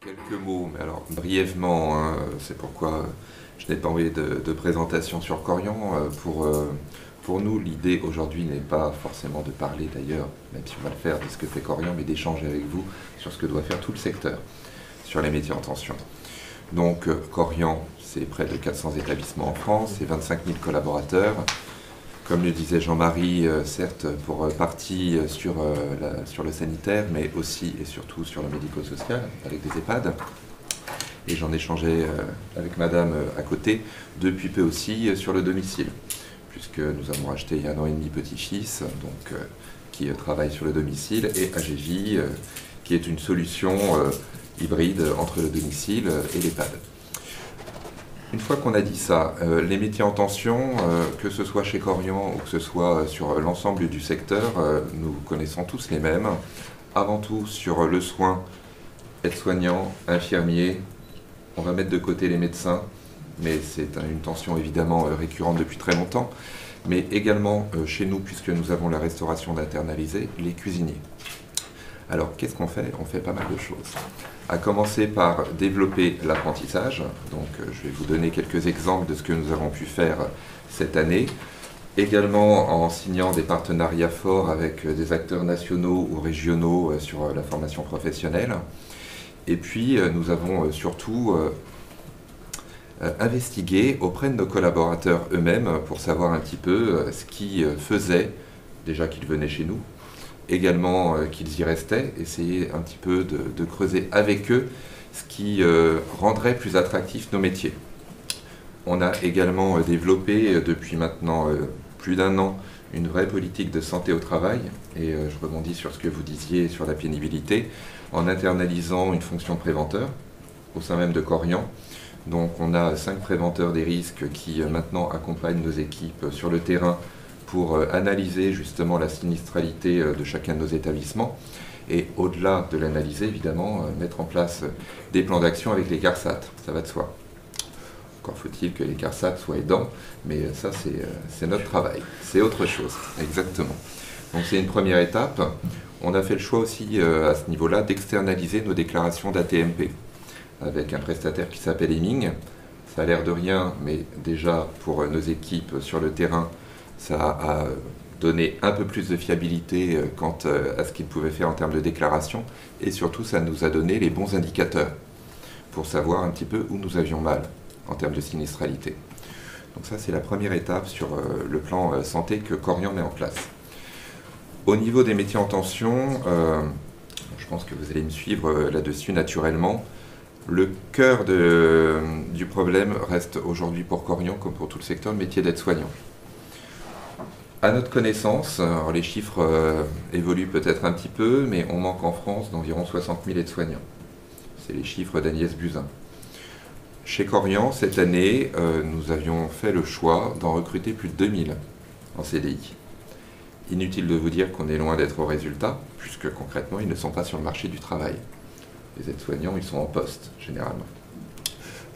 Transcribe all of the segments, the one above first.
Quelques mots, mais alors brièvement, hein, c'est pourquoi je n'ai pas envoyé de présentation sur Corian. Pour nous, l'idée aujourd'hui n'est pas forcément de parler d'ailleurs, même si on va le faire, de ce que fait Corian, mais d'échanger avec vous sur ce que doit faire tout le secteur, sur les métiers en tension. Donc Corian, c'est près de 400 établissements en France, c'est 25 000 collaborateurs. Comme le disait Jean-Marie, certes pour partie sur le sanitaire, mais aussi et surtout sur le médico-social, avec des EHPAD. Et j'en échangeais avec madame à côté, depuis peu aussi sur le domicile, puisque nous avons acheté il y a 1 an et demi petit-fils, donc, qui travaille sur le domicile, et AGJ, qui est une solution hybride entre le domicile et l'EHPAD. Une fois qu'on a dit ça, les métiers en tension, que ce soit chez Corian ou que ce soit sur l'ensemble du secteur, nous connaissons tous les mêmes. Avant tout sur le soin, aide-soignant, infirmier, on va mettre de côté les médecins, mais c'est une tension évidemment récurrente depuis très longtemps, mais également chez nous, puisque nous avons la restauration internalisée, les cuisiniers. Alors, qu'est-ce qu'on fait? On fait pas mal de choses. À commencer par développer l'apprentissage. Donc, je vais vous donner quelques exemples de ce que nous avons pu faire cette année. Également en signant des partenariats forts avec des acteurs nationaux ou régionaux sur la formation professionnelle. Et puis, nous avons surtout investigué auprès de nos collaborateurs eux-mêmes pour savoir un petit peu ce qu'ils faisaient, déjà qu'ils venaient chez nous, également qu'ils y restaient, essayer un petit peu de creuser avec eux ce qui rendrait plus attractifs nos métiers. On a également développé depuis maintenant plus d'1 an une vraie politique de santé au travail, et je rebondis sur ce que vous disiez sur la pénibilité, en internalisant une fonction préventeur au sein même de Corian. Donc on a 5 préventeurs des risques qui maintenant accompagnent nos équipes sur le terrain pour analyser justement la sinistralité de chacun de nos établissements et au-delà de l'analyser, évidemment, mettre en place des plans d'action avec les CARSAT, ça va de soi. Encore faut-il que les CARSAT soient aidants, mais ça c'est notre travail, c'est autre chose, exactement. Donc c'est une première étape. On a fait le choix aussi à ce niveau-là d'externaliser nos déclarations d'ATMP avec un prestataire qui s'appelle Heming. Ça a l'air de rien, mais déjà pour nos équipes sur le terrain, ça a donné un peu plus de fiabilité quant à ce qu'ils pouvaient faire en termes de déclaration, et surtout ça nous a donné les bons indicateurs pour savoir un petit peu où nous avions mal en termes de sinistralité. Donc ça c'est la première étape sur le plan santé que Corian met en place. Au niveau des métiers en tension, je pense que vous allez me suivre là-dessus naturellement. Le cœur du problème reste aujourd'hui pour Corian, comme pour tout le secteur, le métier d'aide-soignant. À notre connaissance, alors les chiffres évoluent peut-être un petit peu, mais on manque en France d'environ 60 000 aides-soignants. C'est les chiffres d'Agnès Buzyn. Chez Corian, cette année, nous avions fait le choix d'en recruter plus de 2000 en CDI. Inutile de vous dire qu'on est loin d'être au résultat, puisque concrètement, ils ne sont pas sur le marché du travail. Les aides-soignants, ils sont en poste, généralement.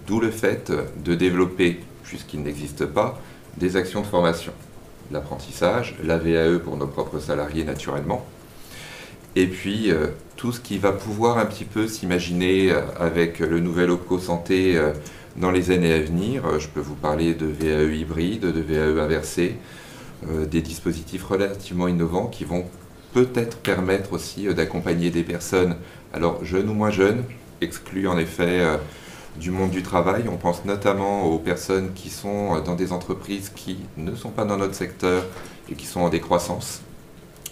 D'où le fait de développer, puisqu'il n'existe pas, des actions de formation. L'apprentissage, la VAE pour nos propres salariés naturellement, et puis tout ce qui va pouvoir un petit peu s'imaginer avec le nouvel OPCO Santé dans les années à venir. Je peux vous parler de VAE hybride, de VAE inversé, des dispositifs relativement innovants qui vont peut-être permettre aussi d'accompagner des personnes, alors jeunes ou moins jeunes, exclues en effet du monde du travail. On pense notamment aux personnes qui sont dans des entreprises qui ne sont pas dans notre secteur et qui sont en décroissance.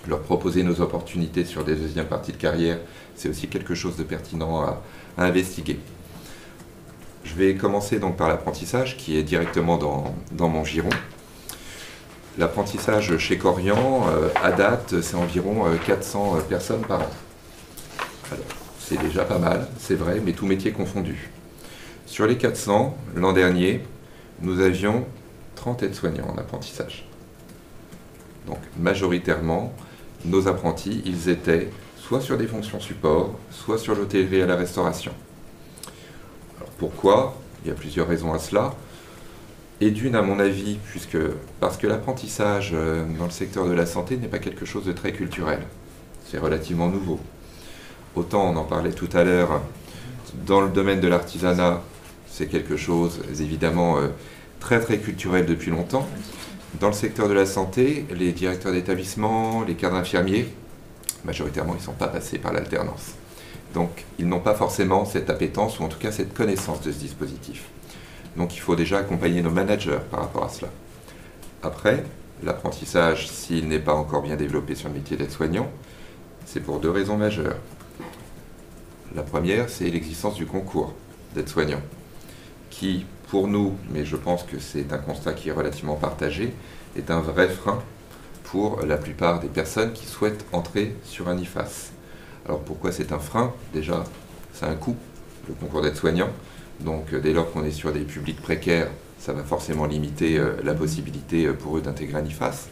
Leur proposer nos opportunités sur des deuxièmes parties de carrière, c'est aussi quelque chose de pertinent à investiguer. Je vais commencer donc par l'apprentissage qui est directement dans mon giron. L'apprentissage chez Corian, à date, c'est environ 400 personnes par an. Alors, c'est déjà pas mal, c'est vrai, mais tous métiers confondus. Sur les 400, l'an dernier, nous avions 30 aides-soignants en apprentissage. Donc majoritairement, nos apprentis, ils étaient soit sur des fonctions support, soit sur l'hôtellerie à la restauration. Alors pourquoi? Il y a plusieurs raisons à cela. Et d'une, à mon avis, parce que l'apprentissage dans le secteur de la santé n'est pas quelque chose de très culturel. C'est relativement nouveau. Autant, on en parlait tout à l'heure, Dans le domaine de l'artisanat, c'est quelque chose évidemment très très culturel depuis longtemps. Dans le secteur de la santé, les directeurs d'établissement, les cadres infirmiers, majoritairement, ils ne sont pas passés par l'alternance. Donc, ils n'ont pas forcément cette appétence ou en tout cas cette connaissance de ce dispositif. Donc, il faut déjà accompagner nos managers par rapport à cela. Après, l'apprentissage, s'il n'est pas encore bien développé sur le métier d'aide-soignant, c'est pour 2 raisons majeures. La première, c'est l'existence du concours d'aide-soignant, qui, pour nous, mais je pense que c'est un constat qui est relativement partagé, est un vrai frein pour la plupart des personnes qui souhaitent entrer sur un IFAS. Alors pourquoi c'est un frein? Déjà, c'est un coût, le concours d'aide-soignant. Donc dès lors qu'on est sur des publics précaires, ça va forcément limiter la possibilité pour eux d'intégrer un IFAS.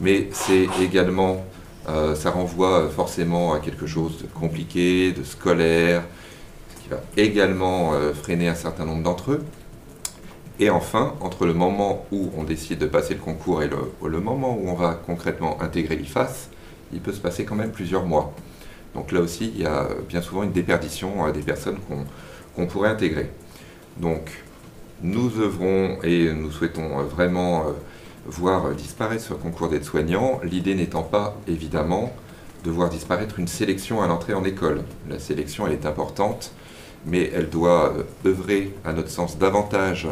Mais c'est également, ça renvoie forcément à quelque chose de compliqué, de scolaire, ce qui va également freiner un certain nombre d'entre eux. Et enfin, entre le moment où on décide de passer le concours et le moment où on va concrètement intégrer l'IFAS, il peut se passer quand même plusieurs mois. Donc là aussi, il y a bien souvent une déperdition des personnes qu'on pourrait intégrer. Donc, nous œuvrons et nous souhaitons vraiment voir disparaître ce concours d'aide-soignant, l'idée n'étant pas, évidemment, de voir disparaître une sélection à l'entrée en école. La sélection, elle est importante, mais elle doit œuvrer, à notre sens, davantage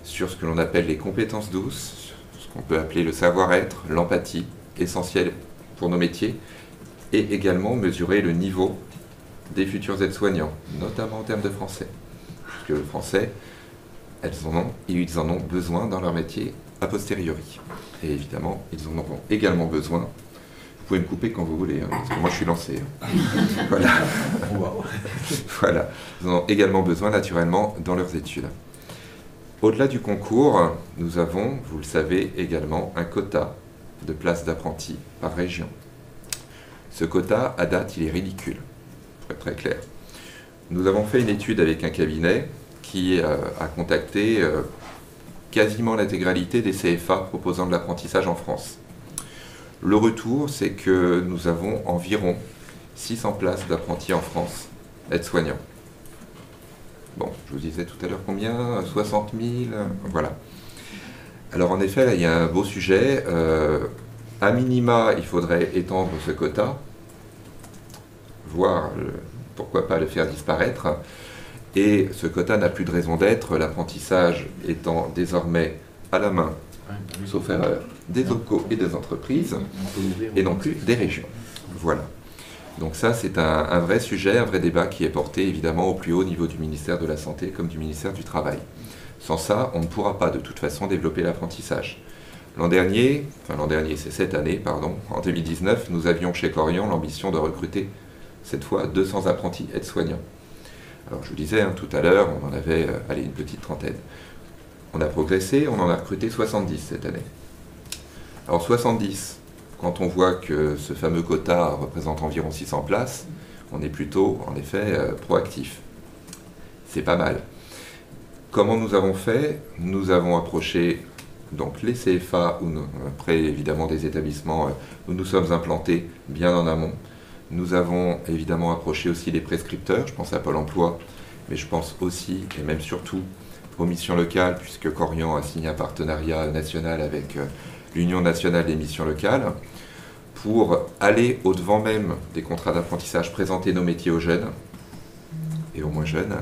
sur ce que l'on appelle les compétences douces, ce qu'on peut appeler le savoir-être, l'empathie, essentielle pour nos métiers, et également mesurer le niveau des futurs aides-soignants, notamment en termes de français. Parce que le français, ils en ont besoin dans leur métier a posteriori. Et évidemment, ils en auront également besoin. Vous pouvez me couper quand vous voulez, hein, parce que moi je suis lancé. Voilà. Voilà. Ils en ont également besoin naturellement dans leurs études. Au-delà du concours, nous avons, vous le savez, également un quota de places d'apprentis par région. Ce quota, à date, il est ridicule, pour être très clair. Nous avons fait une étude avec un cabinet qui a contacté quasiment l'intégralité des CFA proposant de l'apprentissage en France. Le retour, c'est que nous avons environ 600 places d'apprentis en France, aides-soignants. Bon, je vous disais tout à l'heure combien? 60 000, voilà. Alors en effet, là, il y a un beau sujet. À minima, il faudrait étendre ce quota, voire, pourquoi pas, le faire disparaître. Et ce quota n'a plus de raison d'être, l'apprentissage étant désormais à la main, sauf erreur, des locaux et des entreprises, et non plus des régions. Voilà. Donc ça, c'est un vrai sujet, un vrai débat qui est porté évidemment au plus haut niveau du ministère de la Santé comme du ministère du Travail. Sans ça, on ne pourra pas de toute façon développer l'apprentissage. L'an dernier, c'est cette année, pardon, en 2019, nous avions chez Corian l'ambition de recruter, cette fois, 200 apprentis aides-soignants. Alors je vous disais, tout à l'heure, on en avait une petite trentaine. On a progressé, on en a recruté 70 cette année. Alors 70, quand on voit que ce fameux quota représente environ 600 places, on est plutôt, en effet, proactif. C'est pas mal. Comment nous avons fait? Nous avons approché donc les CFA, après évidemment des établissements où nous sommes implantés bien en amont. Nous avons évidemment approché aussi les prescripteurs, je pense à Pôle emploi, mais je pense aussi, et même surtout, aux missions locales, puisque Corian a signé un partenariat national avec l'Union nationale des missions locales, pour aller au-devant même des contrats d'apprentissage, présenter nos métiers aux jeunes, et aux moins jeunes,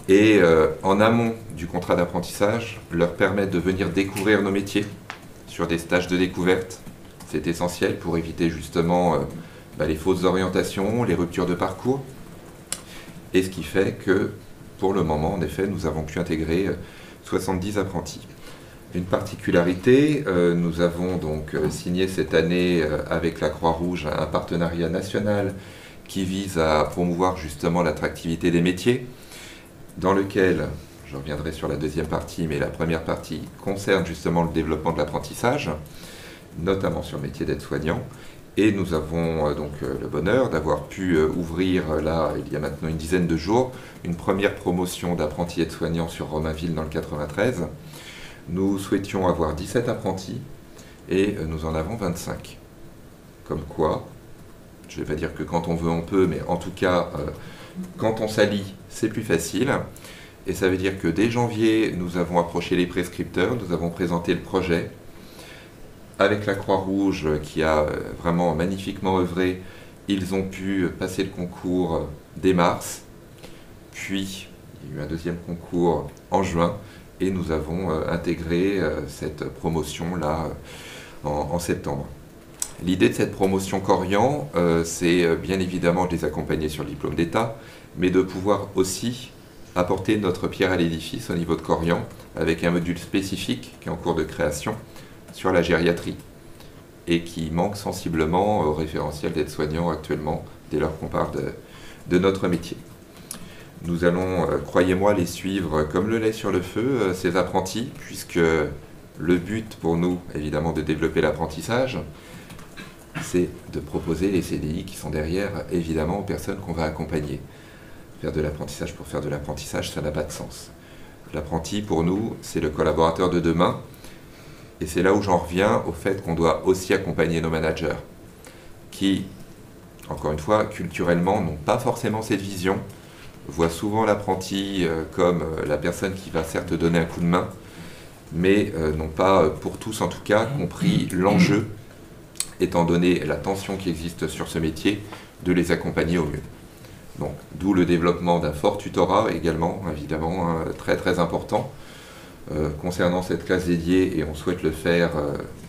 et en amont du contrat d'apprentissage, leur permettre de venir découvrir nos métiers sur des stages de découverte. C'est essentiel pour éviter justement les fausses orientations, les ruptures de parcours. Et ce qui fait que, pour le moment, en effet, nous avons pu intégrer 70 apprentis. Une particularité, nous avons donc signé cette année avec la Croix-Rouge un partenariat national qui vise à promouvoir justement l'attractivité des métiers, dans lequel, je reviendrai sur la deuxième partie, mais la première partie concerne justement le développement de l'apprentissage, notamment sur le métier d'aide-soignant. Et nous avons donc le bonheur d'avoir pu ouvrir, là, il y a maintenant une dizaine de jours, une première promotion d'apprentis aides-soignants sur Romainville dans le 93. Nous souhaitions avoir 17 apprentis et nous en avons 25. Comme quoi, Je ne vais pas dire que quand on veut, on peut, mais en tout cas, quand on s'allie, c'est plus facile. Et ça veut dire que dès janvier, nous avons approché les prescripteurs, nous avons présenté le projet. Avec la Croix-Rouge qui a vraiment magnifiquement œuvré, ils ont pu passer le concours dès mars. Puis, il y a eu un deuxième concours en juin et nous avons intégré cette promotion-là en septembre. L'idée de cette promotion Corian, c'est bien évidemment de les accompagner sur le diplôme d'État, mais de pouvoir aussi apporter notre pierre à l'édifice au niveau de Corian avec un module spécifique qui est en cours de création sur la gériatrie et qui manque sensiblement au référentiel d'aide-soignants actuellement dès lors qu'on parle de notre métier. Nous allons, croyez-moi, les suivre comme le lait sur le feu, ces apprentis, puisque le but pour nous, évidemment, de développer l'apprentissage, c'est de proposer les CDI qui sont derrière, évidemment, aux personnes qu'on va accompagner. Faire de l'apprentissage pour faire de l'apprentissage, ça n'a pas de sens. L'apprenti, pour nous, c'est le collaborateur de demain, et c'est là où j'en reviens au fait qu'on doit aussi accompagner nos managers, qui, encore une fois, culturellement, n'ont pas forcément cette vision, voient souvent l'apprenti comme la personne qui va certes donner un coup de main, mais n'ont pas, pour tous en tout cas, compris l'enjeu, étant donné la tension qui existe sur ce métier, de les accompagner au mieux. Donc, d'où le développement d'un fort tutorat également, évidemment, très très important, concernant cette classe dédiée, et on souhaite le faire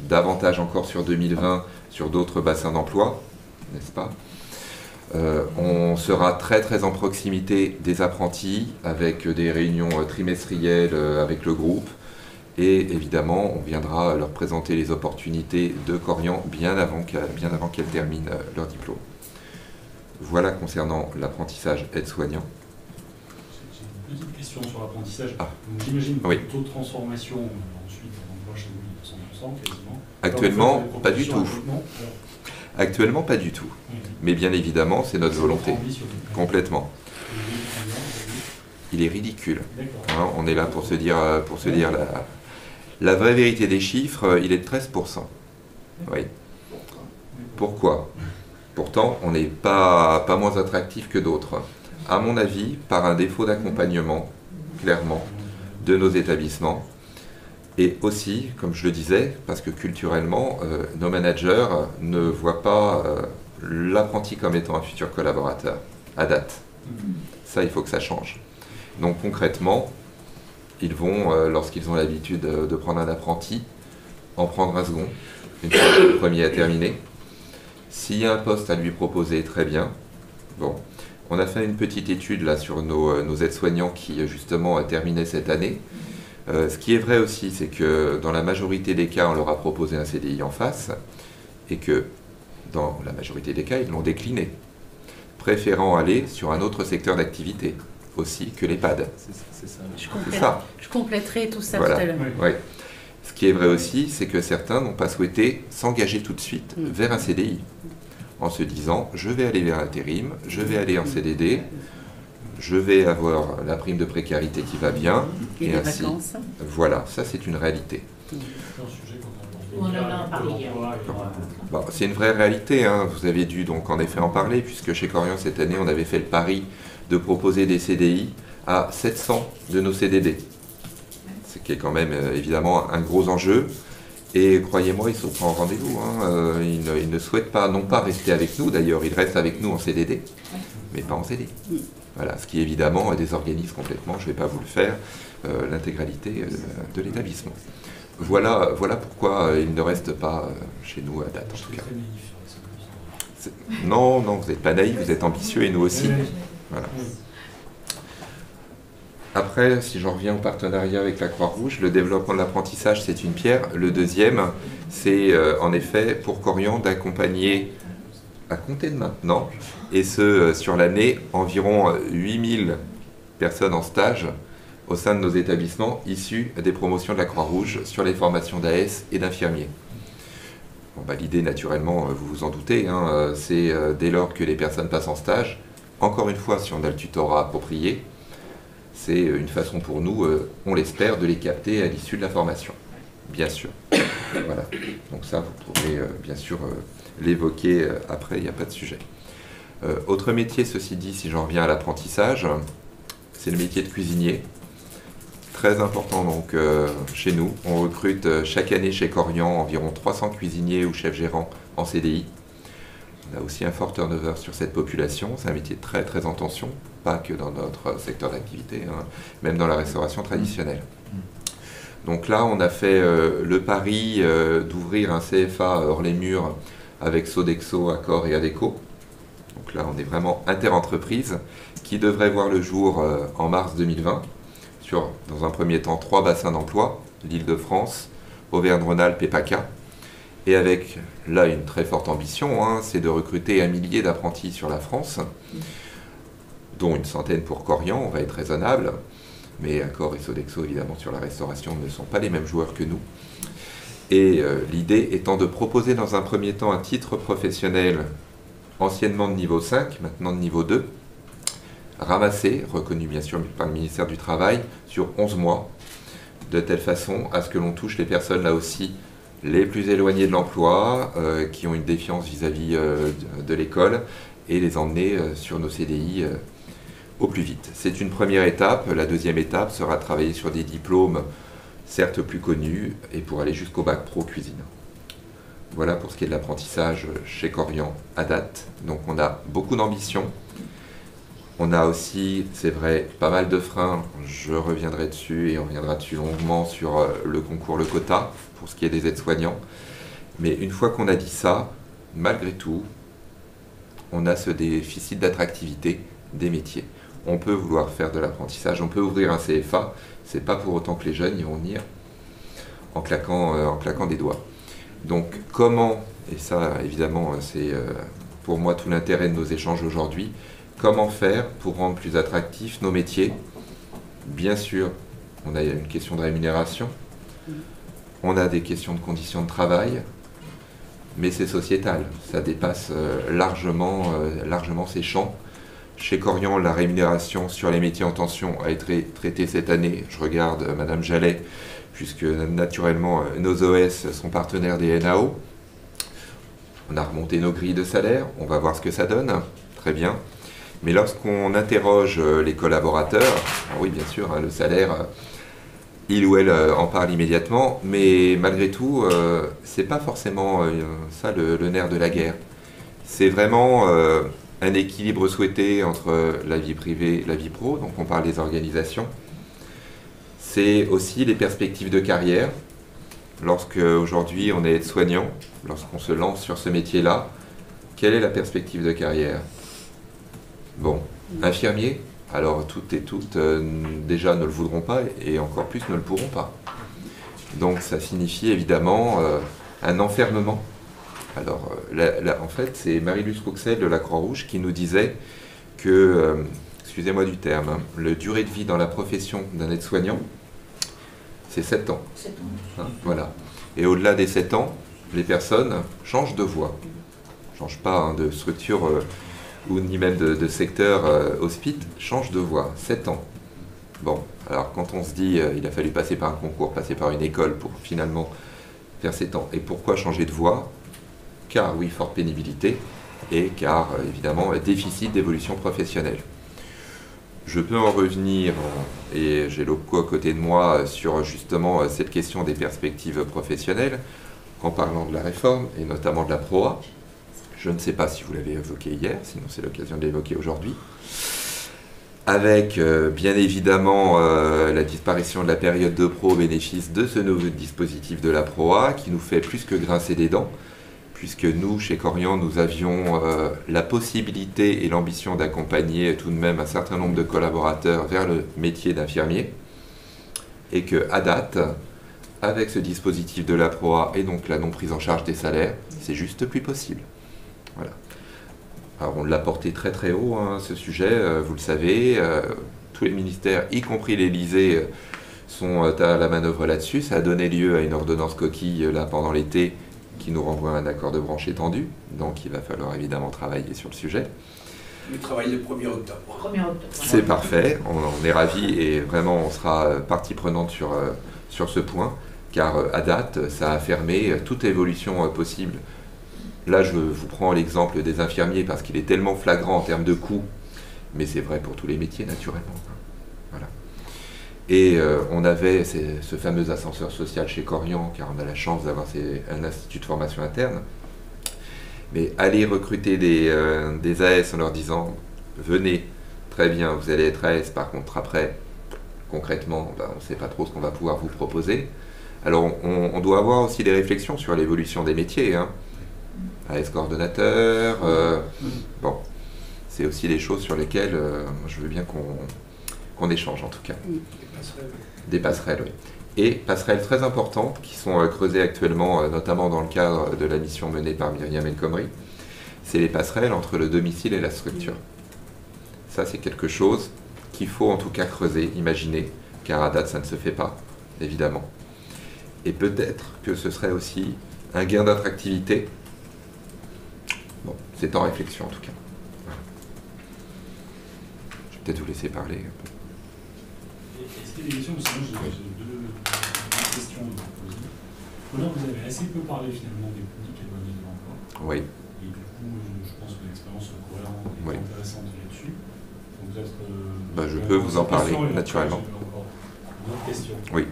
davantage encore sur 2020, sur d'autres bassins d'emploi, n'est-ce pas ? On sera très très en proximité des apprentis, avec des réunions trimestrielles avec le groupe, et évidemment, on viendra leur présenter les opportunités de Corian bien avant qu'elles terminent leur diplôme. Voilà concernant l'apprentissage aide-soignant. J'ai une petite question sur l'apprentissage. Ah. J'imagine que Oui. le taux de transformation, ensuite, on voit chez vous 100% quasiment. Actuellement, Alors, pas du tout. non. Actuellement, pas du tout. Mais bien évidemment, c'est notre volonté. Complètement. Il est ridicule. Hein, on est là pour se dire la vraie vérité des chiffres, il est de 13%. Oui. Pourquoi ? Pourtant, on n'est pas moins attractif que d'autres. À mon avis, par un défaut d'accompagnement, clairement, de nos établissements. Et aussi, comme je le disais, parce que culturellement, nos managers ne voient pas l'apprenti comme étant un futur collaborateur, à date. Ça, il faut que ça change. Donc concrètement, ils vont, lorsqu'ils ont l'habitude de prendre un apprenti, en prendre un second, une fois que le premier a terminé. S'il y a un poste à lui proposer, très bien. Bon, on a fait une petite étude là sur nos aides-soignants qui justement terminaient cette année. Ce qui est vrai aussi, c'est que dans la majorité des cas, on leur a proposé un CDI en face, et que dans la majorité des cas, ils l'ont décliné, préférant aller sur un autre secteur d'activité aussi que l'EHPAD. C'est ça. Je compléterai tout ça voilà. Tout à l'heure. Ouais. Ce qui est vrai aussi, c'est que certains n'ont pas souhaité s'engager tout de suite vers un CDI, en se disant « je vais aller vers l'intérim, je vais aller en CDD, je vais avoir la prime de précarité qui va bien, et ainsi. » Voilà, ça c'est une réalité. On en a parlé hier. Bon, c'est une vraie réalité, hein. Vous avez dû donc en effet en parler, puisque chez Corian cette année, on avait fait le pari de proposer des CDI à 700 de nos CDD. Ce qui est quand même évidemment un gros enjeu. Et croyez-moi, ils sont pas en rendez-vous. Hein. Ils ne souhaitent pas, non pas rester avec nous, d'ailleurs, ils restent avec nous en CDD, mais pas en CDI. Voilà, ce qui évidemment désorganise complètement, je ne vais pas vous le faire, l'intégralité de l'établissement. Voilà pourquoi ils ne restent pas chez nous à date, en tout cas. Non, vous n'êtes pas naïf, vous êtes ambitieux et nous aussi. Voilà. Après, si j'en reviens au partenariat avec la Croix-Rouge, le développement de l'apprentissage, c'est une pierre. Le deuxième, c'est en effet pour Corian d'accompagner, à compter de maintenant, et ce sur l'année, environ 8000 personnes en stage au sein de nos établissements issus des promotions de la Croix-Rouge sur les formations d'AS et d'infirmiers. Bon, l'idée, naturellement, vous vous en doutez, hein, c'est dès lors que les personnes passent en stage, encore une fois, si on a le tutorat approprié, c'est une façon pour nous, on l'espère, de les capter à l'issue de la formation. bien sûr. Voilà. Donc ça, vous pourrez bien sûr l'évoquer après, il n'y a pas de sujet. Autre métier, ceci dit, si j'en reviens à l'apprentissage, c'est le métier de cuisinier. Très important donc chez nous. On recrute chaque année chez Korian environ 300 cuisiniers ou chefs gérants en CDI. On a aussi un fort turnover sur cette population. C'est un métier très très en tension, pas que dans notre secteur d'activité, hein, même dans la restauration traditionnelle. Donc là, on a fait le pari d'ouvrir un CFA hors les murs avec Sodexo, Accor et Adecco. Donc là, on est vraiment interentreprise qui devrait voir le jour en mars 2020 sur, dans un premier temps, 3 bassins d'emploi, l'Île-de-France, Auvergne-Rhône-Alpes et PACA. Et avec, là, une très forte ambition, hein, c'est de recruter 1 millier d'apprentis sur la France, dont une centaine pour Korian, on va être raisonnable. Mais Accor et Sodexo, évidemment, sur la restauration ne sont pas les mêmes joueurs que nous. Et l'idée étant de proposer dans un premier temps un titre professionnel anciennement de niveau 5, maintenant de niveau 2, ramassé, reconnu bien sûr par le ministère du Travail, sur 11 mois, de telle façon à ce que l'on touche les personnes là aussi les plus éloignées de l'emploi, qui ont une défiance vis-à-vis de l'école, et les emmener sur nos CDI au plus vite. C'est une première étape. La deuxième étape sera de travailler sur des diplômes certes plus connus et pour aller jusqu'au bac pro cuisine. Voilà pour ce qui est de l'apprentissage chez Korian à date. Donc on a beaucoup d'ambition. On a aussi, c'est vrai, pas mal de freins. Je reviendrai dessus et on reviendra dessus longuement sur le concours, le quota, pour ce qui est des aides-soignants. Mais une fois qu'on a dit ça, malgré tout, on a ce déficit d'attractivité des métiers. On peut vouloir faire de l'apprentissage, on peut ouvrir un CFA, c'est pas pour autant que les jeunes y vont venir en claquant des doigts. Donc comment, et ça évidemment c'est pour moi tout l'intérêt de nos échanges aujourd'hui, comment faire pour rendre plus attractifs nos métiers? Bien sûr, on a une question de rémunération, on a des questions de conditions de travail, mais c'est sociétal, ça dépasse largement ces champs. Chez Korian, la rémunération sur les métiers en tension a été traitée cette année. Je regarde Madame Jallet, puisque naturellement nos OS sont partenaires des NAO. On a remonté nos grilles de salaire, on va voir ce que ça donne, très bien. Mais lorsqu'on interroge les collaborateurs, oui bien sûr, hein, le salaire, il ou elle en parle immédiatement, mais malgré tout, c'est pas forcément ça le nerf de la guerre. C'est vraiment un équilibre souhaité entre la vie privée et la vie pro, donc on parle des organisations. C'est aussi les perspectives de carrière. Lorsque aujourd'hui on est aide-soignant, lorsqu'on se lance sur ce métier-là, quelle est la perspective de carrière? Bon, infirmier, alors toutes et toutes déjà ne le voudront pas et encore plus ne le pourront pas. Donc ça signifie évidemment un enfermement. Alors en fait c'est Marie-Luce Rouxel de la Croix-Rouge qui nous disait que, excusez-moi du terme, hein, la durée de vie dans la profession d'un aide-soignant, c'est 7 ans. 7 ans. Hein, voilà. Et au-delà des 7 ans, les personnes changent de voie. Ne changent pas hein, de structure ou ni même de secteur hospice, changent de voie. 7 ans. Bon, alors quand on se dit il a fallu passer par un concours, passer par une école pour finalement faire 7 ans. Et pourquoi changer de voie? Car oui, forte pénibilité et car évidemment déficit d'évolution professionnelle. Je peux en revenir, et j'ai Lopco à côté de moi, sur justement cette question des perspectives professionnelles, en parlant de la réforme, et notamment de la PROA. Je ne sais pas si vous l'avez évoqué hier, sinon c'est l'occasion de l'évoquer aujourd'hui. Avec bien évidemment la disparition de la période de pro au bénéfice de ce nouveau dispositif de la PROA, qui nous fait plus que grincer des dents, puisque nous, chez Korian, nous avions la possibilité et l'ambition d'accompagner tout de même un certain nombre de collaborateurs vers le métier d'infirmier, et qu'à date, avec ce dispositif de la PROA et donc la non prise en charge des salaires, c'est juste plus possible. Voilà. Alors on l'a porté très très haut, hein, ce sujet, vous le savez, tous les ministères, y compris l'Élysée, sont à la manœuvre là-dessus. Ça a donné lieu à une ordonnance coquille là pendant l'été, qui nous renvoie à un accord de branche étendu, donc il va falloir évidemment travailler sur le sujet. Le travail le 1er octobre. 1er octobre. C'est parfait, on est ravis et vraiment on sera partie prenante sur ce point. car à date, ça a fermé toute évolution possible. Là, je vous prends l'exemple des infirmiers parce qu'il est tellement flagrant en termes de coûts, mais c'est vrai pour tous les métiers, naturellement. Voilà. Et on avait ce fameux ascenseur social chez Korian, car on a la chance d'avoir un institut de formation interne. Mais aller recruter des AS en leur disant « Venez, très bien, vous allez être AS, par contre après, concrètement, on ne sait pas trop ce qu'on va pouvoir vous proposer. » Alors on doit avoir aussi des réflexions sur l'évolution des métiers. Hein. AS coordonnateur, bon, c'est aussi des choses sur lesquelles je veux bien qu'on échange en tout cas. Des passerelles, oui. Et passerelles très importantes qui sont creusées actuellement, notamment dans le cadre de la mission menée par Myriam El Khomri, c'est les passerelles entre le domicile et la structure. Ça, c'est quelque chose qu'il faut en tout cas creuser, imaginer, car à date, ça ne se fait pas, évidemment. Et peut-être que ce serait aussi un gain d'attractivité. Bon, c'est en réflexion en tout cas. Voilà. Je vais peut-être vous laisser parler un peu. Est-ce qu'il y a des questions? Parce que moi, j'ai deux questions à vous poser. Là, vous avez assez peu parlé finalement des publics éloignés de l'emploi. Oui. Et du coup, je pense que l'expérience cohérente est Oui. intéressante là-dessus. Donc peut-être. Je peux vous en parler naturellement. Une autre question. Oui.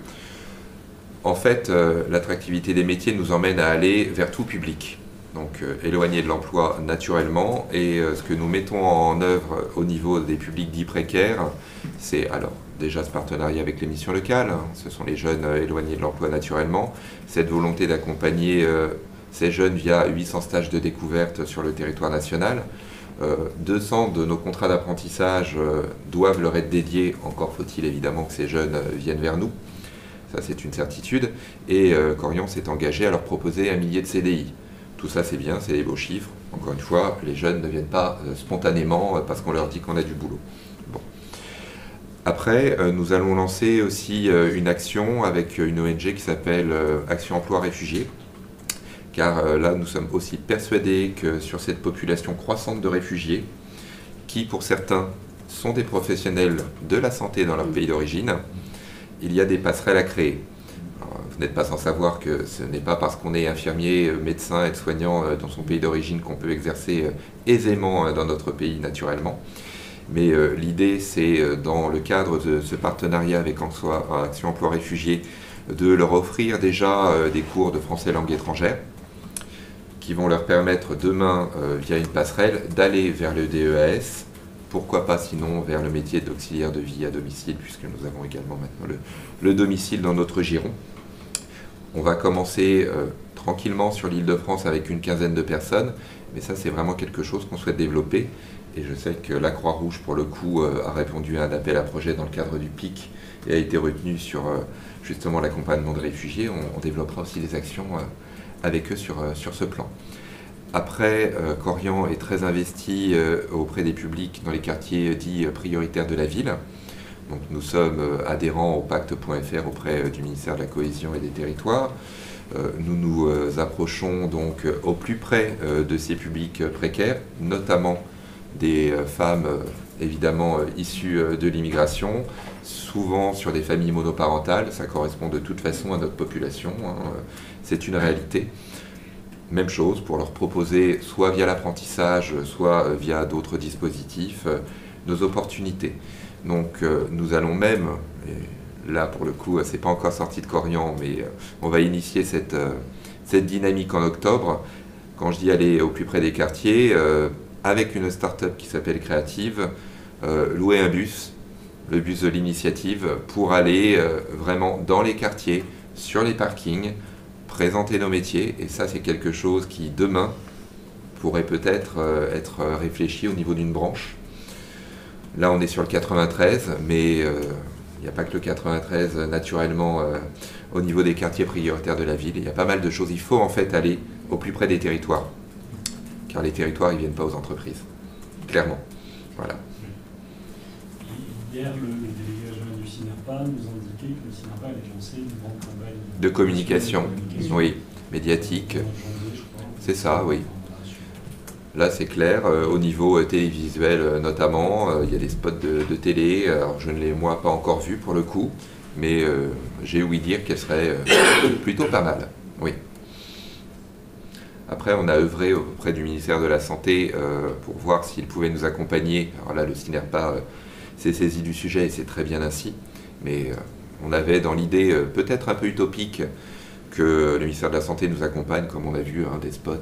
En fait, l'attractivité des métiers nous emmène à aller vers tout public. Donc éloigné de l'emploi naturellement. Et ce que nous mettons en œuvre au niveau des publics dits précaires, c'est alors déjà ce partenariat avec les missions locales, hein, ce sont les jeunes éloignés de l'emploi naturellement, cette volonté d'accompagner ces jeunes via 800 stages de découverte sur le territoire national. 200 de nos contrats d'apprentissage doivent leur être dédiés, encore faut-il évidemment que ces jeunes viennent vers nous, ça c'est une certitude, et Korian s'est engagé à leur proposer 1 millier de CDI. Tout ça c'est bien, c'est des beaux chiffres, encore une fois, les jeunes ne viennent pas spontanément parce qu'on leur dit qu'on a du boulot. Bon. Après, nous allons lancer aussi une action avec une ONG qui s'appelle Action Emploi Réfugiés, car là, nous sommes aussi persuadés que sur cette population croissante de réfugiés, qui pour certains sont des professionnels de la santé dans leur pays d'origine, il y a des passerelles à créer. Alors, vous n'êtes pas sans savoir que ce n'est pas parce qu'on est infirmier, médecin, aide-soignant dans son pays d'origine qu'on peut exercer aisément dans notre pays naturellement. Mais l'idée, c'est dans le cadre de ce partenariat avec Action Emploi Réfugiés, de leur offrir déjà des cours de français langue étrangère, qui vont leur permettre demain, via une passerelle, d'aller vers le DEAS, pourquoi pas sinon vers le métier d'auxiliaire de vie à domicile, puisque nous avons également maintenant le domicile dans notre giron. On va commencer tranquillement sur l'Île-de-France avec une quinzaine de personnes, mais ça c'est vraiment quelque chose qu'on souhaite développer. Et je sais que la Croix-Rouge, pour le coup, a répondu à un appel à projet dans le cadre du PIC et a été retenu sur justement l'accompagnement de réfugiés. On développera aussi des actions avec eux sur ce plan. Après, Korian est très investi auprès des publics dans les quartiers dits prioritaires de la ville. Donc, nous sommes adhérents au pacte.fr auprès du ministère de la Cohésion et des Territoires. Nous nous approchons donc au plus près de ces publics précaires, notamment des femmes évidemment issues de l'immigration, souvent sur des familles monoparentales, ça correspond de toute façon à notre population, hein. C'est une réalité. Même chose pour leur proposer, soit via l'apprentissage, soit via d'autres dispositifs, nos opportunités. Donc nous allons même, et là pour le coup c'est pas encore sorti de Korian, mais on va initier cette dynamique en octobre. Quand je dis aller au plus près des quartiers, avec une start-up qui s'appelle Créative, louer un bus, le bus de l'initiative, pour aller vraiment dans les quartiers, sur les parkings, présenter nos métiers. Et ça, c'est quelque chose qui, demain, pourrait peut-être être réfléchi au niveau d'une branche. Là, on est sur le 93, mais il n'y a pas que le 93, naturellement, au niveau des quartiers prioritaires de la ville. Il y a pas mal de choses. Il faut en fait aller au plus près des territoires. Car les territoires, ils ne viennent pas aux entreprises. Clairement. Voilà. Hier, le délégué adjoint du CINERPA nous indiquait que le CINERPA allait lancer une grande campagne de communication, oui, médiatique. C'est ça, oui. Là, c'est clair. Au niveau télévisuel, notamment, il y a des spots de télé. Alors, je ne les, moi, pas encore vus pour le coup. mais j'ai ouï dire qu'elle serait plutôt pas mal, oui. Après, on a œuvré auprès du ministère de la Santé pour voir s'il pouvait nous accompagner. Alors là, le SINERPA s'est saisi du sujet et c'est très bien ainsi. Mais on avait dans l'idée peut-être un peu utopique que le ministère de la Santé nous accompagne, comme on a vu des spots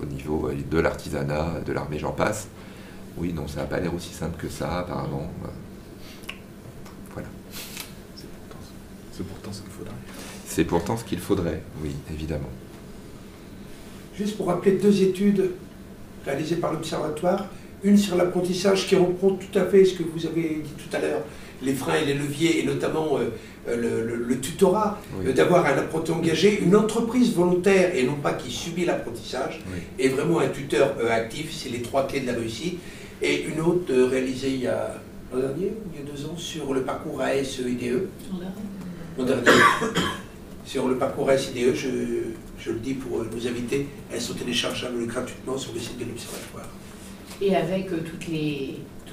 au niveau de l'artisanat, de l'armée, j'en passe. Oui, non, ça n'a pas l'air aussi simple que ça, apparemment. Voilà. C'est pourtant ce qu'il faudrait. C'est pourtant ce qu'il faudrait, oui, évidemment. Juste pour rappeler 2 études réalisées par l'Observatoire, une sur l'apprentissage qui reprend tout à fait ce que vous avez dit tout à l'heure, les freins et les leviers, et notamment le tutorat, oui. D'avoir un apprenti engagé, une entreprise volontaire et non pas qui subit l'apprentissage, oui. Et vraiment un tuteur actif, c'est les 3 clés de la réussite. Et une autre réalisée il y a l'an dernier, il y a 2 ans, sur le parcours AS-IDE. L'an dernier. Sur le parcours AS-IDE, je le dis pour nos invités, elles sont téléchargeables gratuitement sur le site de l'Observatoire. Et avec tous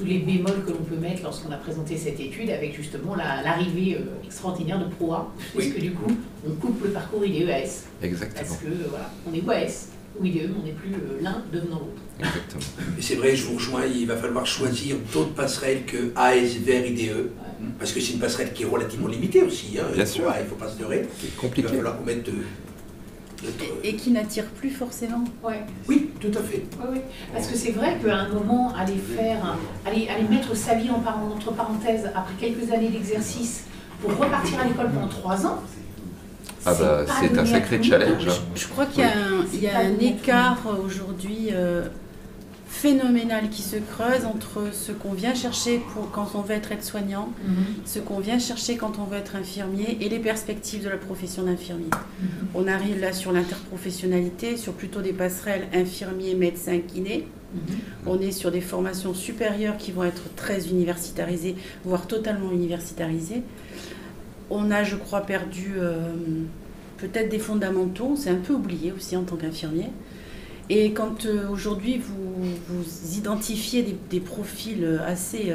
les bémols que l'on peut mettre lorsqu'on a présenté cette étude, avec justement l'arrivée extraordinaire de ProA, puisque du coup, on coupe le parcours IDE-AS. Exactement. Parce que voilà, on est ou AS ou IDE, on n'est plus l'un devenant l'autre. Exactement. Et c'est vrai, je vous rejoins, il va falloir choisir d'autres passerelles que AS vers IDE, ouais. Parce que c'est une passerelle qui est relativement limitée aussi. Hein, bien sûr. Il ne faut pas se leurrer. C'est compliqué. Il va falloir qu'on mette... Et qui n'attire plus forcément. Ouais. Oui, tout à fait. Oui. Parce que c'est vrai qu'à un moment, aller mettre sa vie entre parenthèses après quelques années d'exercice pour repartir à l'école pendant 3 ans, c'est un sacré challenge. Je crois qu'il y a un écart aujourd'hui phénoménal qui se creuse entre ce qu'on vient chercher quand on veut être aide-soignant, ce qu'on vient chercher quand on veut être infirmier et les perspectives de la profession d'infirmier. On arrive là sur l'interprofessionnalité, sur plutôt des passerelles infirmiers, médecins, kinés. On est sur des formations supérieures qui vont être très universitarisées, voire totalement universitarisées. On a, je crois, perdu peut-être des fondamentaux, c'est un peu oublié aussi en tant qu'infirmier. Et quand aujourd'hui vous identifiez des profils assez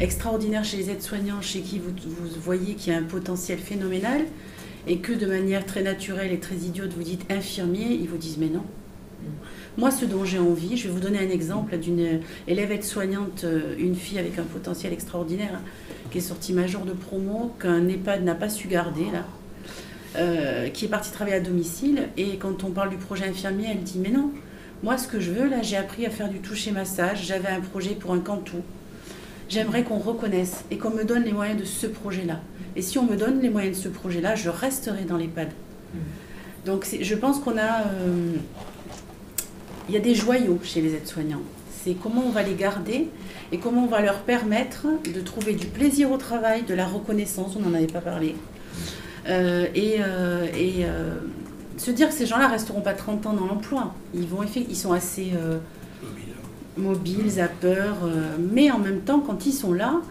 extraordinaires chez les aides-soignants, chez qui vous voyez qu'il y a un potentiel phénoménal, et que de manière très naturelle et très idiote vous dites infirmier, ils vous disent mais non. Moi, ce dont j'ai envie, je vais vous donner un exemple d'une élève aide-soignante, une fille avec un potentiel extraordinaire, qui est sortie major de promo, qu'un EHPAD n'a pas su garder là. Qui est partie travailler à domicile, et quand on parle du projet infirmier, elle dit mais non, moi ce que je veux là, j'ai appris à faire du toucher-massage, j'avais un projet pour un cantou, j'aimerais qu'on reconnaisse et qu'on me donne les moyens de ce projet-là, et si on me donne les moyens de ce projet-là, je resterai dans l'EHPAD. Donc je pense qu'on a il y a des joyaux chez les aides-soignants, c'est comment on va les garder et comment on va leur permettre de trouver du plaisir au travail, de la reconnaissance, on n'en avait pas parlé. Se dire que ces gens-là ne resteront pas 30 ans dans l'emploi. Ils sont assez mobiles, zappeurs, mais en même temps, quand ils sont là,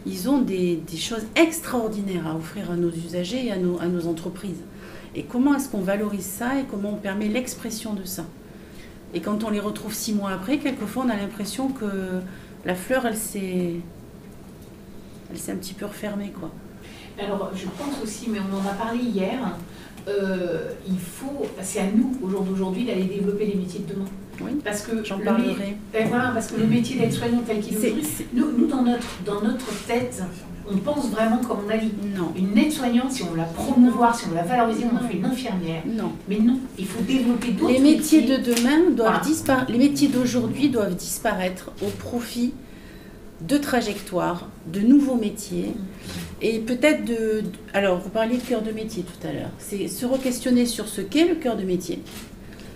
ils ont des choses extraordinaires à offrir à nos usagers et à nos entreprises. Et comment est-ce qu'on valorise ça et comment on permet l'expression de ça? Et quand on les retrouve 6 mois après, quelquefois on a l'impression que la fleur, elle s'est un petit peu refermée, quoi. Alors, je pense aussi, mais on en a parlé hier, c'est à nous, au jour d'aujourd'hui, d'aller développer les métiers de demain. Oui, parce que j'en parlerai. Voilà, parce que le métier d'aide-soignant tel qu'il est aujourd'hui, nous dans notre tête, on pense vraiment comme on a dit. Non. Une aide-soignante, si on la promouvoir, si on la valorise, on en fait une infirmière. Non. Mais non, il faut développer d'autres métiers. Les métiers de demain doivent disparaître. Les métiers d'aujourd'hui doivent disparaître au profit de trajectoires, de nouveaux métiers, et peut-être alors, vous parliez de cœur de métier tout à l'heure. C'est se re-questionner sur ce qu'est le cœur de métier.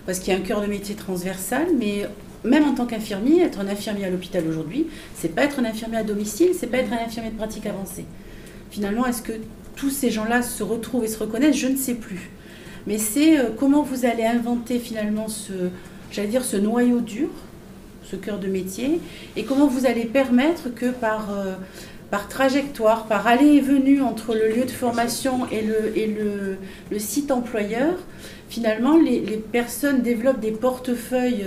Parce qu'il y a un cœur de métier transversal, mais même en tant qu'infirmier, être un infirmier à l'hôpital aujourd'hui, c'est pas être un infirmier à domicile, c'est pas être un infirmier de pratique avancée. Finalement, est-ce que tous ces gens-là se retrouvent et se reconnaissent? Je ne sais plus. Mais c'est comment vous allez inventer finalement ce noyau dur, ce cœur de métier, et comment vous allez permettre que par trajectoire, par aller et venue entre le lieu de formation et le site employeur, finalement les personnes développent des portefeuilles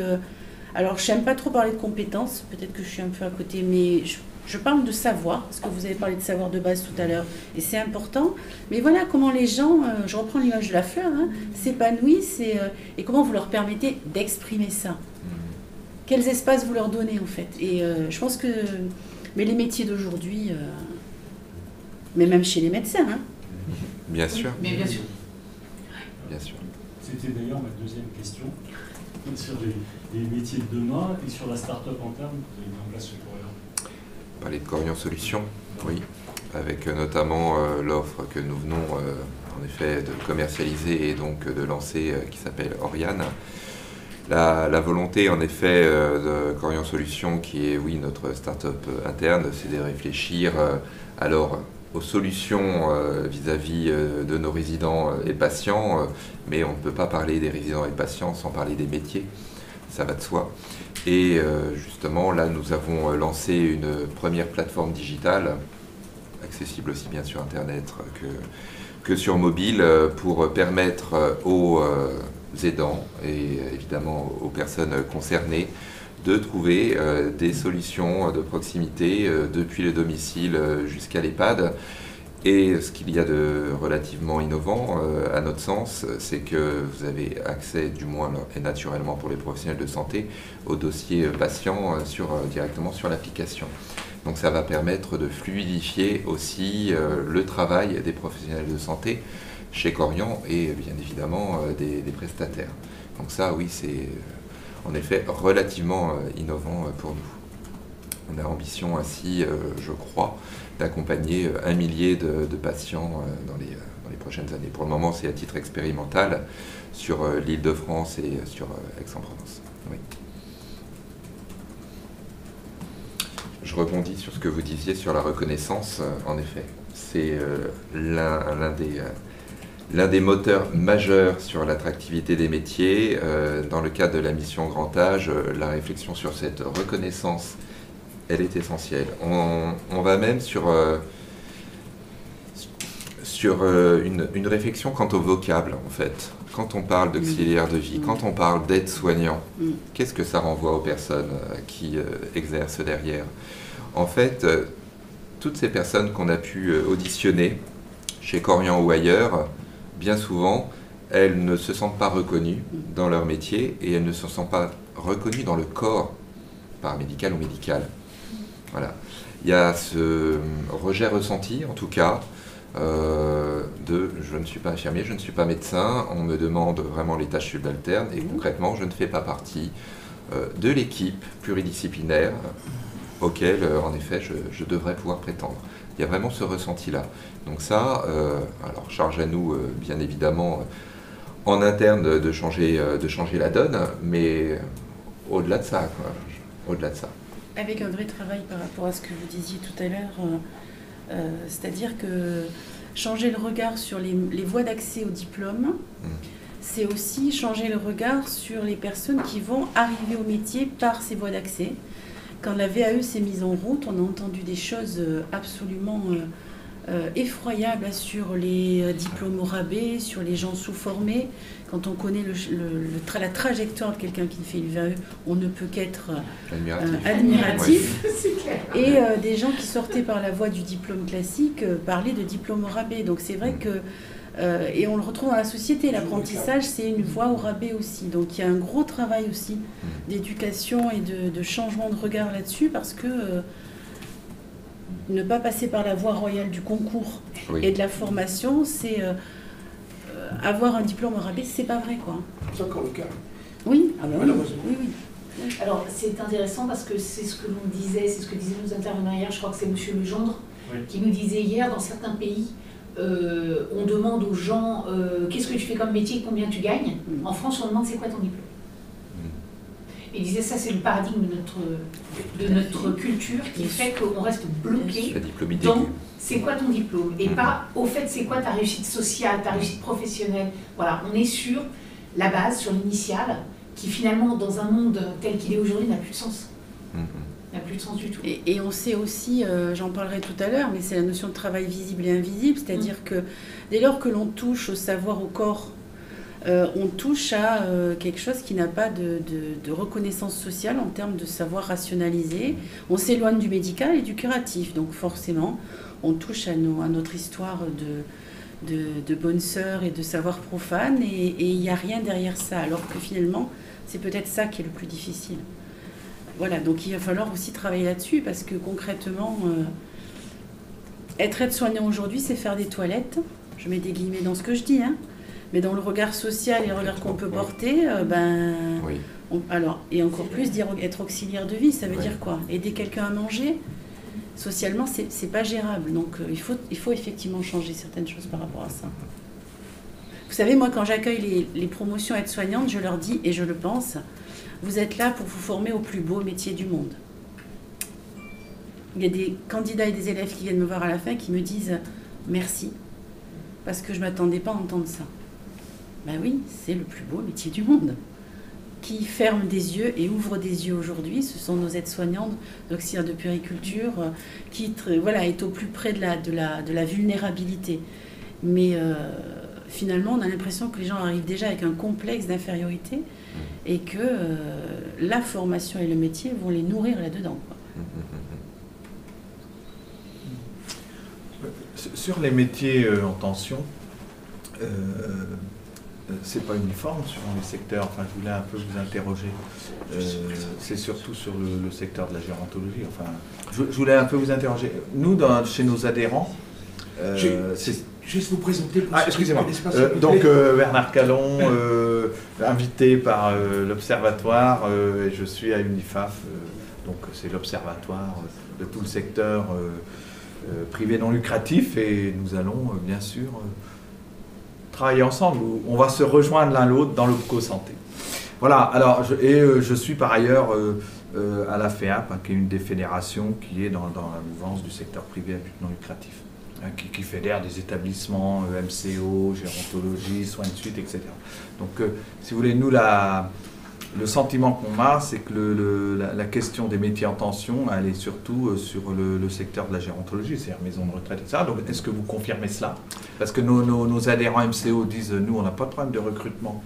Alors, je n'aime pas trop parler de compétences, peut-être que je suis un peu à côté, mais je parle de savoir, parce que vous avez parlé de savoir de base tout à l'heure, et c'est important. Mais voilà comment les gens, je reprends l'image de la fleur, hein, s'épanouissent et comment vous leur permettez d'exprimer ça. Quels espaces vous leur donnez en fait. Et je pense que mais les métiers d'aujourd'hui, mais même chez les médecins. Hein. Bien sûr. Mais bien sûr. Bien sûr. C'était d'ailleurs ma deuxième question sur les métiers de demain et sur la start-up interne que vous avez mis en place chez Corian. Parler de Corian Solutions, oui, avec notamment l'offre que nous venons en effet de commercialiser et donc de lancer qui s'appelle Oriane. La volonté en effet de Corian Solutions, qui est oui notre start-up interne, c'est de réfléchir alors aux solutions vis-à-vis de nos résidents et patients, mais on ne peut pas parler des résidents et patients sans parler des métiers, ça va de soi. Et justement là nous avons lancé une première plateforme digitale, accessible aussi bien sur internet que sur mobile, pour permettre aux aidants et évidemment aux personnes concernées de trouver des solutions de proximité depuis le domicile jusqu'à l'EHPAD. Et ce qu'il y a de relativement innovant, à notre sens, c'est que vous avez accès, du moins et naturellement pour les professionnels de santé, au dossier patient directement sur l'application. Donc ça va permettre de fluidifier aussi le travail des professionnels de santé chez Corian et bien évidemment des prestataires. Donc ça, oui, c'est en effet relativement innovant pour nous. On a ambition ainsi, je crois, d'accompagner 1 millier de patients dans les prochaines années. Pour le moment, c'est à titre expérimental sur l'Île-de-France et sur Aix-en-Provence. Oui. Je rebondis sur ce que vous disiez sur la reconnaissance. En effet, c'est l'un des moteurs majeurs sur l'attractivité des métiers. Dans le cadre de la mission Grand Âge, la réflexion sur cette reconnaissance, elle est essentielle. On va même sur une réflexion quant au vocable, en fait. Quand on parle d'auxiliaire de vie, quand on parle d'aide-soignant, qu'est-ce que ça renvoie aux personnes qui exercent derrière? En fait, toutes ces personnes qu'on a pu auditionner, chez Corian ou ailleurs, bien souvent, elles ne se sentent pas reconnues dans leur métier et elles ne se sentent pas reconnues dans le corps paramédical ou médical. Voilà. Il y a ce rejet ressenti, en tout cas, de « je ne suis pas infirmier, je ne suis pas médecin, on me demande vraiment les tâches subalternes et concrètement, je ne fais pas partie de l'équipe pluridisciplinaire auquel, en effet, je devrais pouvoir prétendre ». Il y a vraiment ce ressenti-là. Donc ça, alors charge à nous, bien évidemment, en interne de changer la donne, mais au-delà de ça, quoi. Au-delà de ça. Avec un vrai travail par rapport à ce que vous disiez tout à l'heure, c'est-à-dire que changer le regard sur les voies d'accès au diplôme, c'est aussi changer le regard sur les personnes qui vont arriver au métier par ces voies d'accès. Quand la VAE s'est mise en route, on a entendu des choses absolument effroyables sur les diplômes au rabais, sur les gens sous-formés. Quand on connaît la trajectoire de quelqu'un qui fait une VAE, on ne peut qu'être admiratif. Ouais. Et des gens qui sortaient par la voie du diplôme classique parlaient de diplôme au rabais. Donc c'est vrai que, et on le retrouve dans la société, l'apprentissage c'est une voie au rabais aussi. Donc il y a un gros travail aussi d'éducation et de changement de regard là-dessus, parce que ne pas passer par la voie royale du concours et de la formation, c'est avoir un diplôme au rabais, c'est pas vrai, quoi. C'est encore le cas. Oui, Malheureusement. oui. Alors c'est intéressant parce que c'est ce que l'on disait, c'est ce que disaient nos intervenants hier, je crois que c'est M. Legendre qui nous disait hier, dans certains pays, on demande aux gens qu'est-ce que tu fais comme métier, combien tu gagnes. En France, on demande c'est quoi ton diplôme. Il disait ça, c'est le paradigme de notre culture qui fait qu'on reste bloqué dans c'est quoi ton diplôme et pas au fait c'est quoi ta réussite sociale, ta réussite professionnelle. Voilà, on est sur la base, sur l'initiale, qui finalement dans un monde tel qu'il est aujourd'hui n'a plus de sens. N'a plus de sens du tout. Et on sait aussi, j'en parlerai tout à l'heure, mais c'est la notion de travail visible et invisible, c'est-à-dire que dès lors que l'on touche au savoir, au corps, on touche à quelque chose qui n'a pas de reconnaissance sociale en termes de savoir rationalisé. On s'éloigne du médical et du curatif, donc forcément, on touche à notre histoire de bonnes sœurs et de savoir profane, et il n'y a rien derrière ça, alors que finalement, c'est peut-être ça qui est le plus difficile. Voilà, donc il va falloir aussi travailler là-dessus, parce que concrètement, être aide-soignant aujourd'hui, c'est faire des toilettes. Je mets des guillemets dans ce que je dis, hein. Mais dans le regard social et le regard qu'on peut porter, alors, et encore plus dire être auxiliaire de vie, ça veut dire quoi? Aider quelqu'un à manger, socialement, c'est pas gérable. Donc il faut effectivement changer certaines choses par rapport à ça. Vous savez, moi, quand j'accueille les promotions aides-soignantes, je leur dis, et je le pense, vous êtes là pour vous former au plus beau métier du monde. Il y a des candidats et des élèves qui viennent me voir à la fin qui me disent merci, parce que je ne m'attendais pas à entendre ça. Ben oui, c'est le plus beau métier du monde. Qui ferme des yeux et ouvre des yeux aujourd'hui, ce sont nos aides-soignantes, l'auxiliaire de puériculture, qui est au plus près de la vulnérabilité. Mais finalement, on a l'impression que les gens arrivent déjà avec un complexe d'infériorité et que la formation et le métier vont les nourrir là-dedans, quoi. Sur les métiers en tension, c'est pas uniforme sur les secteurs. Enfin, je voulais un peu vous interroger. C'est surtout sur le secteur de la gérontologie. Enfin, je voulais un peu vous interroger. Nous, chez nos adhérents, juste vous présenter. Excusez-moi. Donc Bernard Callon, invité par l'Observatoire, et je suis à Unifaf. Donc c'est l'Observatoire de tout le secteur privé non lucratif, et nous allons bien sûr travailler ensemble. On va se rejoindre l'un l'autre dans l'Opco-Santé. Voilà, alors, je suis par ailleurs à la FEAP, qui est une des fédérations qui est dans la mouvance du secteur privé à but non lucratif, qui fédère des établissements MCO, gérontologie, soins de suite, etc. Donc, si vous voulez, nous, le sentiment qu'on a, c'est que la question des métiers en tension, elle est surtout sur le secteur de la gérontologie, c'est-à-dire maison de retraite, etc. Donc, est-ce que vous confirmez cela? Parce que nos adhérents MCO disent, nous, on n'a pas de problème de recrutement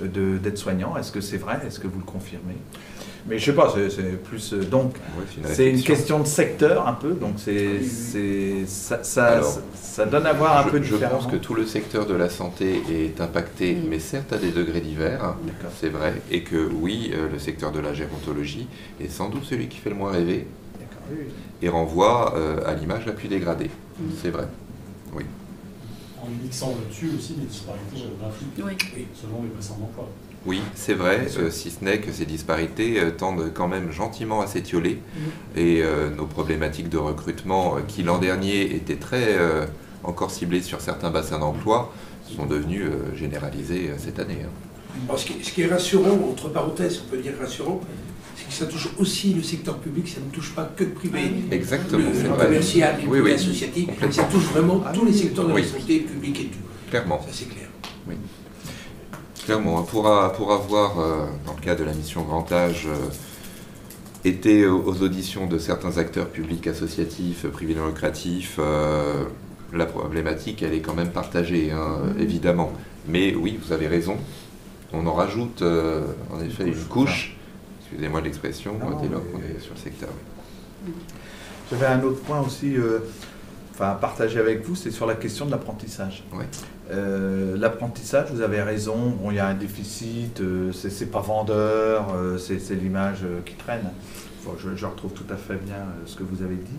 d'aides-soignants. Est-ce que c'est vrai? Est-ce que vous le confirmez? Mais je ne sais pas, c'est plus... donc, c'est une question de secteur, un peu. Donc, ça donne à voir un peu différemment. Je pense que tout le secteur de la santé est impacté, mais certes à des degrés divers, c'est vrai. Et que oui, le secteur de la gérontologie est sans doute celui qui fait le moins rêver et renvoie à l'image la plus dégradée. C'est vrai, oui. En mixant là-dessus aussi des disparités géographiques selon les bassins d'emploi. Oui, c'est vrai, si ce n'est que ces disparités tendent quand même gentiment à s'étioler. Et nos problématiques de recrutement, qui l'an dernier étaient très encore ciblées sur certains bassins d'emploi, sont devenues généralisées cette année. Alors, ce qui est rassurant, entre parenthèses, on peut dire rassurant, c'est que ça touche aussi le secteur public, ça ne touche pas que le privé. Exactement, c'est le vrai. Commercial, le associatif, ça touche vraiment tous les secteurs de la santé publique et tout. Clairement. Ça, c'est clair. Oui. Clairement, pour avoir, dans le cas de la mission Grand Âge, été aux auditions de certains acteurs publics associatifs, privés non lucratifs, la problématique, elle est quand même partagée, évidemment. Mais oui, vous avez raison, on en rajoute en effet une couche, excusez-moi l'expression, dès lors qu'on est sur le secteur. Oui. J'avais un autre point aussi à partager avec vous, c'est sur la question de l'apprentissage. Oui. L'apprentissage, vous avez raison, bon, il y a un déficit, c'est pas vendeur, c'est l'image qui traîne. Je retrouve tout à fait bien ce que vous avez dit.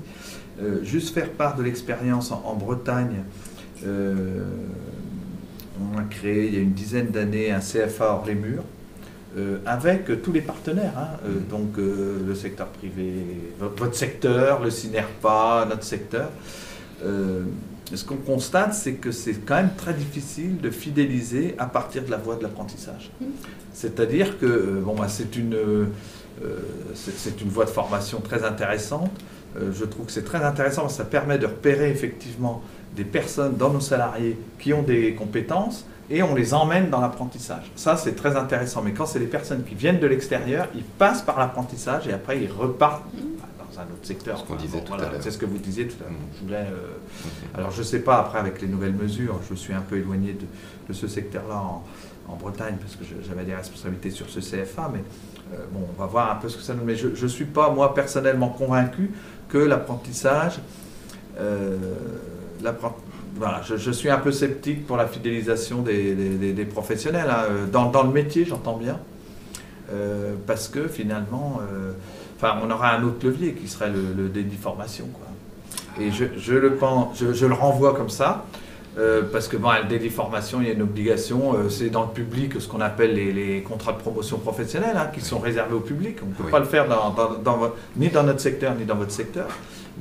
Juste faire part de l'expérience en Bretagne. On a créé il y a une dizaine d'années un CFA hors les murs avec tous les partenaires, donc le secteur privé, votre secteur, le CINERPA, notre secteur. Ce qu'on constate, c'est que c'est quand même très difficile de fidéliser à partir de la voie de l'apprentissage. C'est-à-dire que c'est une voie de formation très intéressante. Je trouve que c'est très intéressant parce que ça permet de repérer effectivement des personnes dans nos salariés qui ont des compétences et on les emmène dans l'apprentissage. Ça, c'est très intéressant. Mais quand c'est des personnes qui viennent de l'extérieur, ils passent par l'apprentissage et après ils repartent dans un autre secteur. Ce qu'on disait tout à l'heure. C'est ce que vous disiez tout à l'heure. Alors, je ne sais pas, après, avec les nouvelles mesures, je suis un peu éloigné de ce secteur-là en Bretagne, parce que j'avais des responsabilités sur ce CFA, mais bon, on va voir un peu ce que ça donne. Mais je ne suis pas, moi, personnellement convaincu que l'apprentissage... voilà, je suis un peu sceptique pour la fidélisation des professionnels, hein, dans le métier, j'entends bien, parce que finalement, on aura un autre levier qui serait le délit formation, quoi. Et je le renvoie comme ça, parce que bon, le délit formation, il y a une obligation, c'est dans le public ce qu'on appelle les contrats de promotion professionnelle, hein, qui sont réservés au public. On ne peut pas le faire ni dans notre secteur, ni dans votre secteur.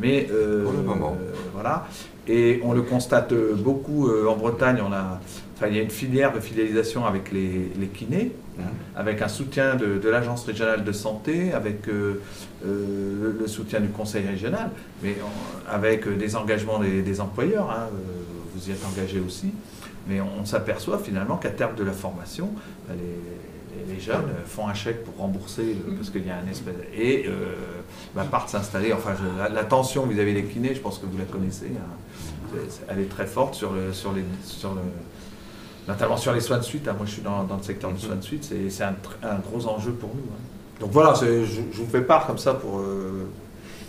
Mais pour le moment. Voilà. Et on le constate beaucoup en Bretagne. Il y a une filière de fidélisation avec les kinés, avec un soutien de l'Agence régionale de santé, avec le soutien du conseil régional, mais avec des engagements des employeurs. Hein, vous y êtes engagés aussi. Mais on s'aperçoit finalement qu'à terme de la formation, les jeunes font un chèque pour rembourser, parce qu'il y a un espèce... Et partent s'installer. Enfin, la tension vis-à-vis des kinés, je pense que vous la connaissez, hein, elle est très forte notamment sur les soins de suite. Hein. Moi, je suis dans le secteur du soin de suite. C'est un gros enjeu pour nous. Hein. Donc voilà, je vous fais part comme ça pour...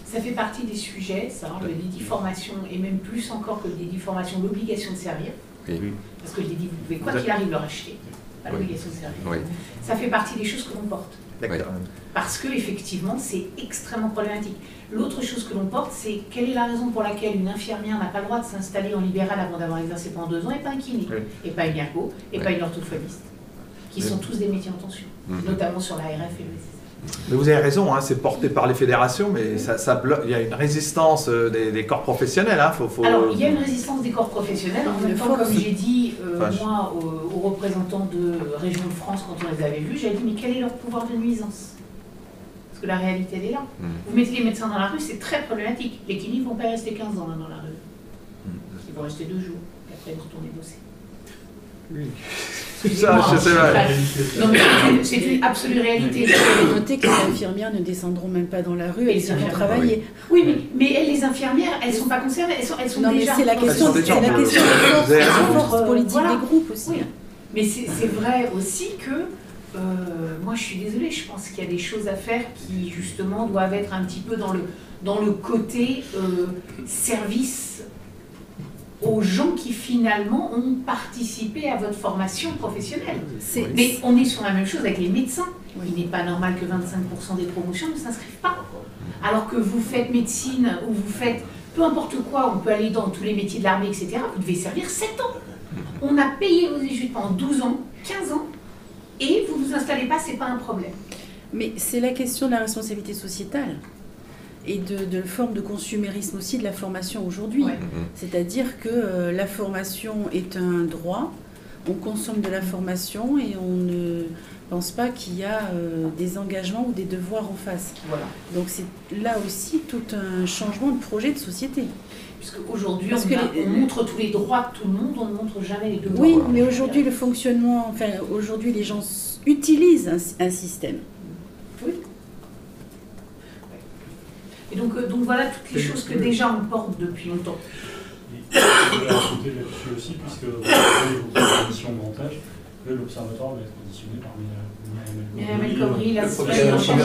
Ça fait partie des sujets, ça, le délit formation, et même plus encore que le délit formation, l'obligation de servir. Oui. Parce que le délit, vous pouvez, quoi qu'il arrive, le racheter. Pas l'obligation de servir. Oui. Ça fait partie des choses que l'on porte. D'accord. Parce que effectivement, c'est extrêmement problématique. L'autre chose que l'on porte, c'est quelle est la raison pour laquelle une infirmière n'a pas le droit de s'installer en libéral avant d'avoir exercé pendant 2 ans, et pas un kiné, et pas une ergo, et pas une orthophoniste, qui sont tous des métiers en tension, notamment sur l'ARF et le SSA. Mais vous avez raison, hein, c'est porté par les fédérations, mais il y a une résistance des corps professionnels. Hein, Alors, il y a une résistance des corps professionnels. En même temps, comme j'ai dit, moi, aux représentants de Région de France, quand on les avait vus, j'ai dit, mais quel est leur pouvoir de nuisance? Parce que la réalité, elle est là. Vous mettez les médecins dans la rue, c'est très problématique. Les cliniques ne vont pas rester 15 ans là, dans la rue. Ils vont rester 2 jours, et après ils vont retourner bosser. Oui. Ça, je sais pas. Non, mais c'est une absolue réalité. Vous avez noté que les infirmières ne descendront même pas dans la rue, elles vont travailler. Oui, mais elles, les infirmières, elles ne sont pas concernées, elles sont non, déjà... Non, mais c'est la question de force politique des groupes aussi. Oui. Mais c'est vrai aussi que, moi je suis désolée, je pense qu'il y a des choses à faire qui justement doivent être un petit peu dans le côté service aux gens qui finalement ont participé à votre formation professionnelle. Mais on est sur la même chose avec les médecins. Il n'est pas normal que 25% des promotions ne s'inscrivent pas. Alors que vous faites médecine ou vous faites peu importe quoi, on peut aller dans tous les métiers de l'armée, etc. Vous devez servir 7 ans. On a payé vos études pendant 12 ans, 15 ans, et vous ne vous installez pas, ce n'est pas un problème. Mais c'est la question de la responsabilité sociétale et de forme de consumérisme aussi de la formation aujourd'hui. C'est-à-dire que la formation est un droit, on consomme de la formation et on ne pense pas qu'il y a des engagements ou des devoirs en face. Voilà. Donc c'est là aussi tout un changement de projet de société. Puisqu'aujourd'hui, on montre tous les droits de tout le monde, on ne montre jamais les devoirs. Oui, mais aujourd'hui, le fonctionnement, aujourd'hui, les gens utilisent un système. Oui. Et donc voilà toutes les choses que déjà on porte depuis longtemps. Et je voulais ajouter là-dessus aussi, puisque vous avez vos conditions de montage, que l'Observatoire va être auditionné par Myriam El Khomri la semaine prochaine.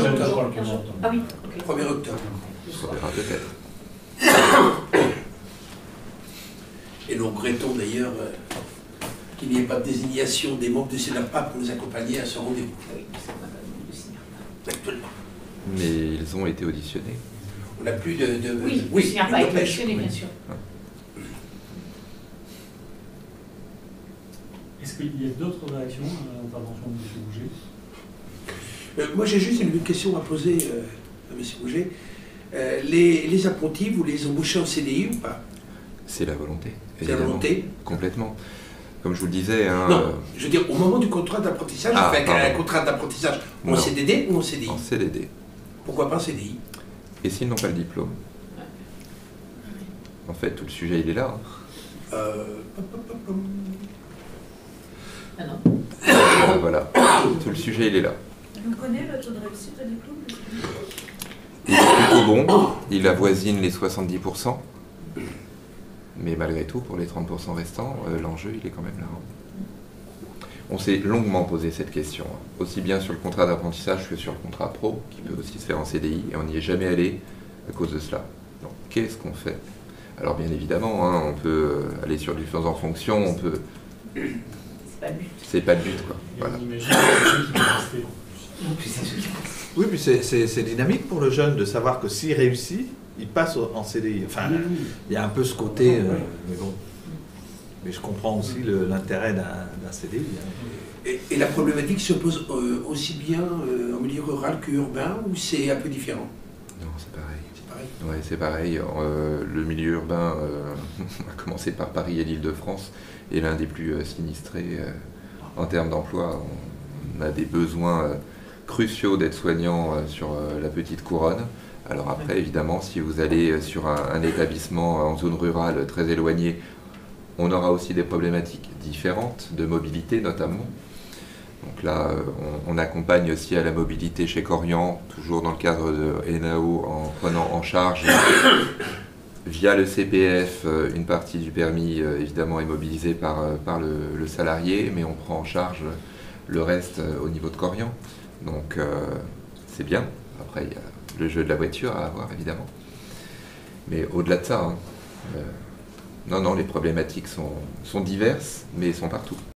Ah oui, 1er octobre. On verra peut-être. Et nous regrettons d'ailleurs qu'il n'y ait pas de désignation des membres du CENAPA pour nous accompagner à ce rendez-vous. Actuellement. Mais ils ont été auditionnés. On n'a plus de... Oui, le CENAPA a été auditionné, bien sûr. Est-ce qu'il y a d'autres réactions à l'intervention de M. Bouger? Moi, j'ai juste une question à poser à M. Bouger. Les apprentis, vous les embauchez en CDI ou pas? C'est la volonté. C'est la volonté? Complètement. Comme je vous le disais... Non, je veux dire, au moment du contrat d'apprentissage, avec un contrat d'apprentissage en CDD ou en CDI? En CDD. Pourquoi pas en CDI? Et s'ils n'ont pas le diplôme? En fait, tout le sujet, il est là. Ah non. Voilà, tout le sujet, il est là. Vous connaissez le taux de réussite au diplôme? Il est plutôt bon, il avoisine les 70%. Mais malgré tout, pour les 30% restants, l'enjeu, il est quand même là. On s'est longuement posé cette question, aussi bien sur le contrat d'apprentissage que sur le contrat pro, qui peut aussi se faire en CDI, et on n'y est jamais allé à cause de cela. Donc, qu'est-ce qu'on fait? Alors, bien évidemment, hein, on peut aller sur du faisant fonction, on peut... C'est pas le but. C'est pas le but, quoi. Et Voilà. on imagine que c'est ceux qui vont rester. En plus, c'est ceux qui restent. Oui, puis c'est dynamique pour le jeune de savoir que s'il réussit, il passe en CDI. Enfin, il y a un peu ce côté, mais bon. Mais je comprends aussi l'intérêt d'un CDI. Hein. Et la problématique se pose aussi bien en milieu rural qu'urbain, ou c'est un peu différent? Non, c'est pareil. C'est pareil. Ouais, c'est pareil. Le milieu urbain, à commencer par Paris et l'Île-de-France, est l'un des plus sinistrés en termes d'emploi. On a des besoins cruciaux d'aides-soignants sur la petite couronne. Alors après, évidemment, si vous allez sur un établissement en zone rurale très éloignée, on aura aussi des problématiques différentes, de mobilité notamment. Donc là, on accompagne aussi à la mobilité chez Corian, toujours dans le cadre de ENAO, en prenant en charge, via le CPF, une partie du permis, évidemment, est mobilisée par le salarié, mais on prend en charge le reste au niveau de Corian. Donc c'est bien. Après, il y a le jeu de la voiture à avoir, évidemment. Mais au-delà de ça, hein, non, les problématiques sont diverses, mais sont partout.